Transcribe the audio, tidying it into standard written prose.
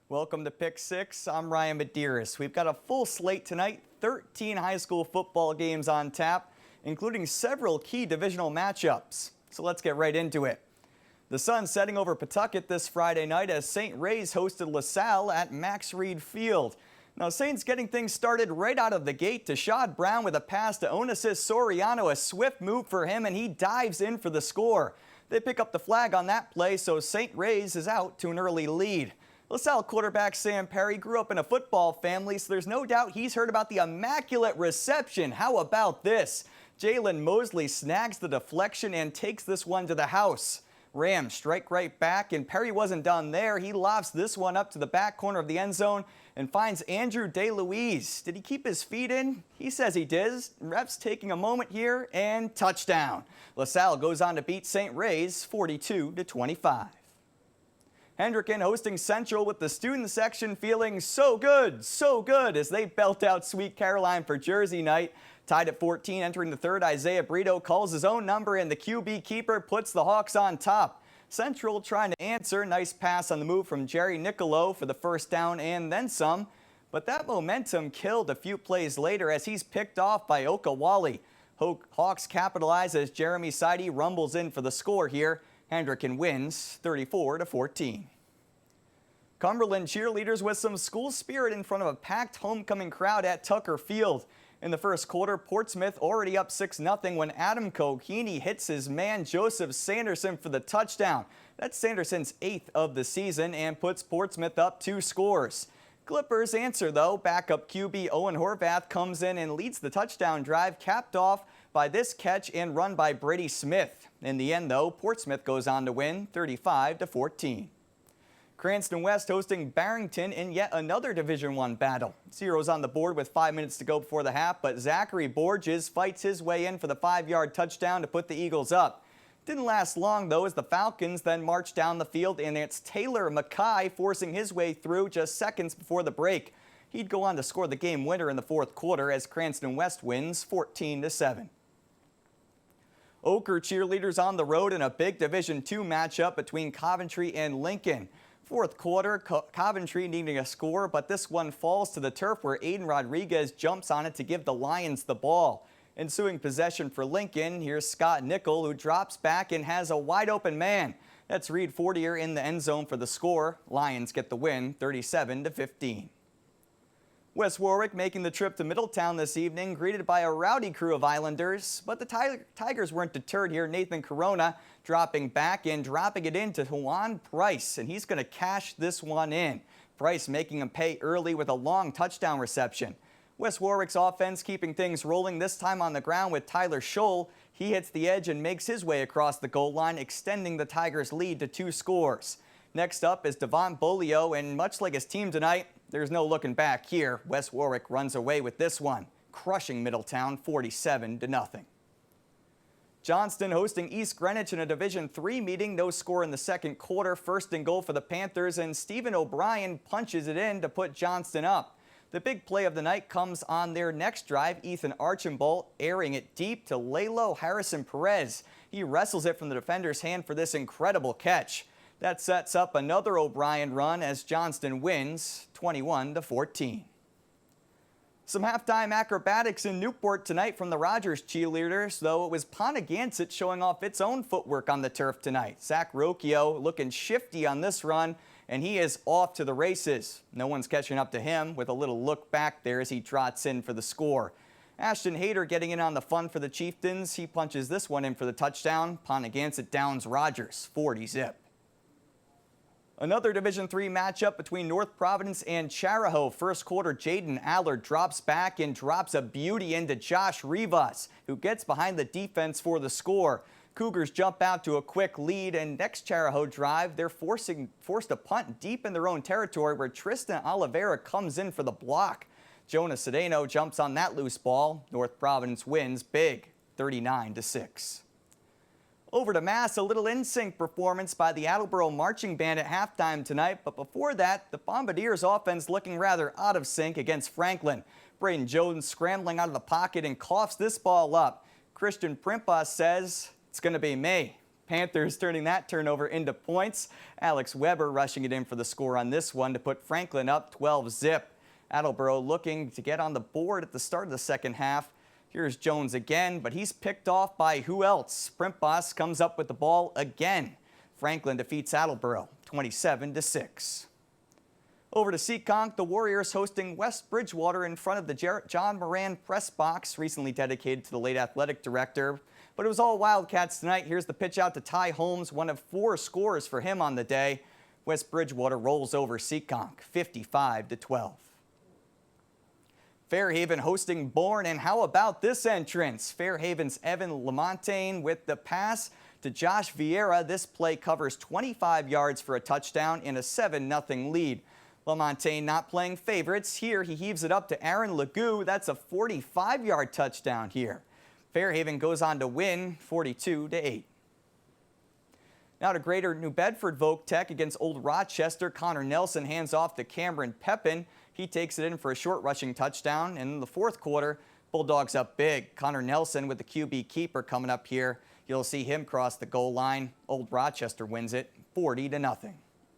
Welcome to Pick 6. I'm Ryan Medeiros. We've got a full slate tonight, 13 high school football games on tap, including several key divisional matchups. So let's get right into it. The Sun's setting over Pawtucket this Friday night as St. Ray's hosted LaSalle at Max Reed Field. Now, Saints getting things started right out of the gate. Tashad Brown with a pass to Onasis Soriano, a swift move for him, and he dives in for the score. They pick up the flag on that play, so St. Ray's is out to an early lead. LaSalle quarterback Sam Perry grew up in a football family, so there's no doubt he's heard about the immaculate reception. How about this? Jalen Mosley snags the deflection and takes this one to the house. Rams strike right back, and Perry wasn't done there. He lofts this one up to the back corner of the end zone and finds Andrew DeLuise. Did he keep his feet in? He says he did. Refs taking a moment here, and touchdown. LaSalle goes on to beat St. Ray's 42-25. Hendricken hosting Central with the student section feeling so good as they belt out Sweet Caroline for Jersey night. Tied at 14 entering the third, Isaiah Brito calls his own number and the QB keeper puts the Hawks on top. Central trying to answer. Nice pass on the move from Jerry Nicolo for the first down and then some. But that momentum killed a few plays later as he's picked off by Okawali. Hawks capitalize as Jeremy Seide rumbles in for the score here. Hendricken wins 34-14. Cumberland cheerleaders with some school spirit in front of a packed homecoming crowd at Tucker Field. In the first quarter, Portsmouth already up 6-0 when Adam Kokini hits his man Joseph Sanderson for the touchdown. That's Sanderson's 8th of the season and puts Portsmouth up 2 scores. Clippers answer though. Backup QB Owen Horvath comes in and leads the touchdown drive, capped off by this catch and run by Brady Smith. In the end though, Portsmouth goes on to win 35-14. Cranston West hosting Barrington in yet another Division I battle. Zeros on the board with 5 minutes to go before the half, but Zachary Borges fights his way in for the 5-yard touchdown to put the Eagles up. Didn't last long though as the Falcons then march down the field, and it's Taylor Mackay forcing his way through just seconds before the break. He'd go on to score the game winner in the fourth quarter as Cranston West wins 14-7. Oker cheerleaders on the road in a big Division II matchup between Coventry and Lincoln. Fourth quarter, Coventry needing a score, but this one falls to the turf where Aiden Rodriguez jumps on it to give the Lions the ball. Ensuing possession for Lincoln, here's Scott Nickel, who drops back and has a wide open man. That's Reed Fortier in the end zone for the score. Lions get the win 37-15. West Warwick making the trip to Middletown this evening, greeted by a rowdy crew of Islanders. But the Tigers weren't deterred here. Nathan Corona dropping back and dropping it into Juan Price, and he's going to cash this one in. Price making him pay early with a long touchdown reception. West Warwick's offense keeping things rolling, this time on the ground with Tyler Scholl. He hits the edge and makes his way across the goal line, extending the Tigers' lead to 2 scores. Next up is Devon Bolio, and much like his team tonight, there's no looking back here. West Warwick runs away with this one, crushing Middletown 47-0. Johnston hosting East Greenwich in a Division III meeting. No score in the second quarter. First and goal for the Panthers, and Stephen O'Brien punches it in to put Johnston up. The big play of the night comes on their next drive. Ethan Archambault airing it deep to Lalo Harrison Perez. He wrestles it from the defender's hand for this incredible catch. That sets up another O'Brien run as Johnston wins 21-14. Some halftime acrobatics in Newport tonight from the Rogers cheerleaders, though it was Ponagansett showing off its own footwork on the turf tonight. Zach Rocchio looking shifty on this run, and he is off to the races. No one's catching up to him with a little look back there as he trots in for the score. Ashton Hayter getting in on the fun for the Chieftains. He punches this one in for the touchdown. Ponagansett downs Rogers 40-zip. Another Division III matchup between North Providence and Charahoe. First quarter, Jaden Allard drops back and drops a beauty into Josh Rivas, who gets behind the defense for the score. Cougars jump out to a quick lead, and next Charahoe drive, they're forced a punt deep in their own territory where Tristan Oliveira comes in for the block. Jonah Cedeno jumps on that loose ball. North Providence wins big, 39-6. Over to Mass, a little in-sync performance by the Attleboro Marching Band at halftime tonight. But before that, the Bombardiers offense looking rather out of sync against Franklin. Braden Jones scrambling out of the pocket and coughs this ball up. Christian Primpa says, "It's going to be me." Panthers turning that turnover into points. Alex Weber rushing it in for the score on this one to put Franklin up 12-zip. Attleboro looking to get on the board at the start of the second half. Here's Jones again, but he's picked off by who else? Sprint Boss comes up with the ball again. Franklin defeats Attleboro 27-6. Over to Seekonk, the Warriors hosting West Bridgewater in front of the John Moran press box, recently dedicated to the late athletic director. But it was all Wildcats tonight. Here's the pitch out to Ty Holmes, one of 4 scores for him on the day. West Bridgewater rolls over Seekonk 55-12. Fairhaven hosting Bourne, and how about this entrance? Fairhaven's Evan Lamontagne with the pass to Josh Vieira. This play covers 25 yards for a touchdown in a 7-0 lead. Lamontagne not playing favorites. Here he heaves it up to Aaron Legou. That's a 45-yard touchdown here. Fairhaven goes on to win 42-8. Now to Greater New Bedford Voc Tech against Old Rochester. Connor Nelson hands off to Cameron Pepin. He takes it in for a short rushing touchdown. And in the fourth quarter, Bulldogs up big. Connor Nelson with the QB keeper coming up here. You'll see him cross the goal line. Old Rochester wins it 40-0.